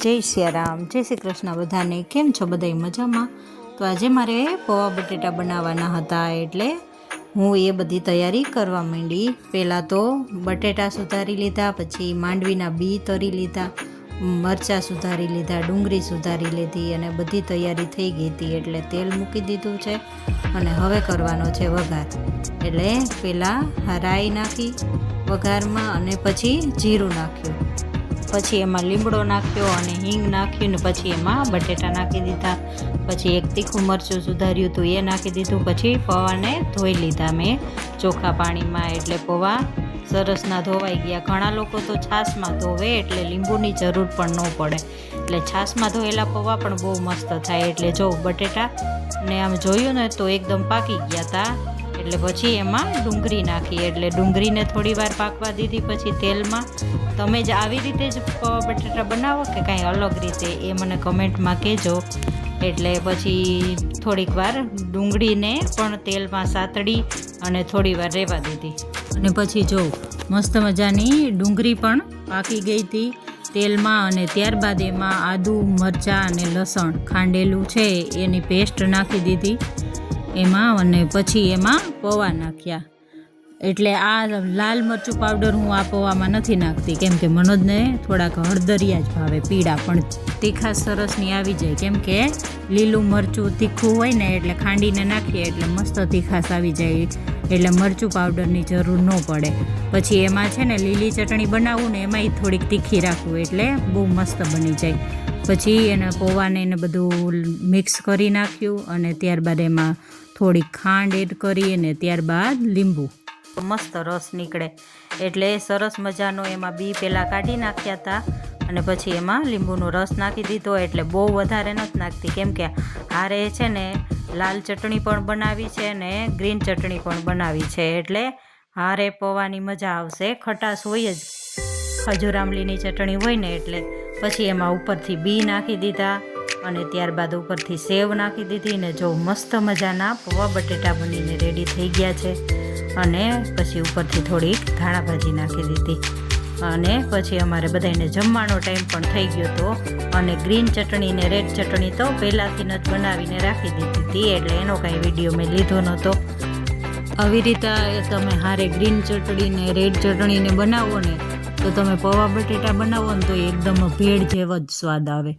जय सियाराम जय श्री कृष्ण बधाने केम छो बधाई मजामां। तो आज मारे पौवा बटेटा बनावाना हता एटले हूँ ए बधी तैयारी करवा मांडी। पहला तो बटेटा सुधारी लीधा, पछी मांडवीना बी तरी लीधा, मरचा सुधारी लीधा, डूंगरी सुधारी लीधी अने बधी तैयारी थई गई हती एटले तेल मूकी दीधुं छे अने हवे करवानो छे वघार। एटले पहेला राई नाखी वघारमां अने पछी जीरुं नाख्युं, पछी एमां લીમડો नाख्यो अने हींग नाख्युं ने पछी एमां बटेटा नाखी दीधा। पछी एक तीखું मरचું सुधार्યું तो ए नाखी दीधुं। पछी पौवाने धोई लीधा मैं ચોખ્ખા पाणीमां एटले पौवा सरसना धोवाई गया। घणा लोको तो छाशमां धोवे एटले લીંબુની જરૂર पण न पड़े, एटले छाशमां धोयेला पौवा पण बहु मस्त थाय। एटले जो बटेटा ने आम जोयुं ने तो एकदम पाकी गया था। एटले पछी एमां डूंगरी नाखी, एटले डूंगरीने थोड़ी वार पाकवा दीधी। पछी तेलमां तमे ज आवी रीते ज पौवा बटेटा बनावो के कांई अलग रीते ए मने कमेंटमां कहेजो। एटले पछी थोड़ीक वार डूंगळीने पण तेलमां सातड़ी अने थोड़ी वार रेवा दीधी अने पछी जो मस्त मजानी डूंगरी पण पाकी गई थी तेलमां। अने त्यारबाद एमां आदू मरचा अने लसण खांडेलुं छे एनी पेस्ट नाखी दीधी एमां अने पछी एमां पौवा नाख्या। एटले आ लाल मरचું पाउडर हूँ आ पौवामां नथी नाखती केम के मनोजने थोड़ाक हळदरिया ज भावे, पीड़ा पण तीखा सरसनी आवी जाय केम के लीलू मरचું तीखું होय ने एटले खांडीने नाखीए एटले मस्त तीखास आवी जाय, एटले मरचું पाउडरनी जरूर न पड़े। पछी एमां छे ने લીલી चटणी बनावुं ने एमांय थोड़ीक तीखी राखવું एटले बहु मस्त बनी जाय। पछी एना पौवाने ने बधुं मिक्स करी नाख्युं अने त्यारबाद एमां थोड़ी खांड एड करी अने त्यारबाद લીંબુ मस्त रस निकळे एटले सरस मजानो एमां बी पहेला काढी नाख्या था अने पछी एमां લીંબુનો रस नाखी दीधो। एटले बहु वधारे नथी नाखती केम के हारे छे ने लाल चटणी पण बनावी छे ने ग्रीन चटणी पण बनावी छे एटले हारे पौवानी मजा आवशे। खटाश होय ज खजूर आंबलीनी चटणी होय ने एटले पछी एमां उपरथी बी नाखी दीधा अने त्यारबाद उपरथी सेव नाखी दीधी ने जो मस्त मजाना पौवा बटेटा बनीने रेडी थई गया छे। अने पछी उपरथी थोड़ी धाणा भाजी नाखी दीधी अने पछी अमारे बधाने जमवानो टाइम पण थई गयो तो अने ग्रीन चटणी ने रेड चटणी तो पहेलाथी ज बनावीने राखी दीधी थी एटले एनो कांई विडियो में लीधो नहोतो। આવી રીતે તમે હારે ગ્રીન ચટણી ને રેડ ચટણી ને બનાવો ને તો તમે પૌવા બટેટા બનાવો ને તો એકદમ ભેળ જેવો જ સ્વાદ આવે।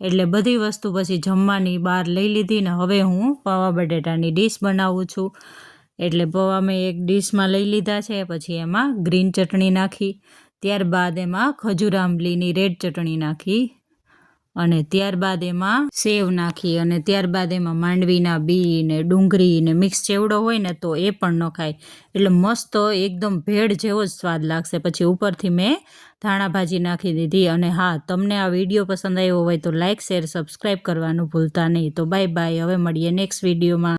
એટલે બધી વસ્તુ પછી જમવાની બહાર લઈ લીધી ને હવે હું પૌવા બટેટાની ડીશ બનાવું છું। એટલે પૌવા મેં એક ડીશમાં લઈ લીધા છે, પછી એમાં ગ્રીન ચટણી નાખી, ત્યારબાદ એમાં ખજૂર આંબલીની રેડ ચટણી નાખી અને ત્યારબાદ એમાં સેવ નાખી અને ત્યારબાદ એમાં માંડવીના બી ને ડુંગળી ને મિક્સ ચેવડો હોય ને તો એ પણ નખાય એટલે મસ્ત એકદમ ભેળ જેવો જ સ્વાદ લાગશે। પછી ઉપરથી મેં ધાણા ભાજી નાખી દીધી અને હા, તમને આ વિડીયો પસંદ આવ્યો હોય તો લાઇક શેર સબસ્ક્રાઈબ કરવાનું ભૂલતા નહીં। તો બાય બાય, હવે મળીએ નેક્સ્ટ વિડીયોમાં।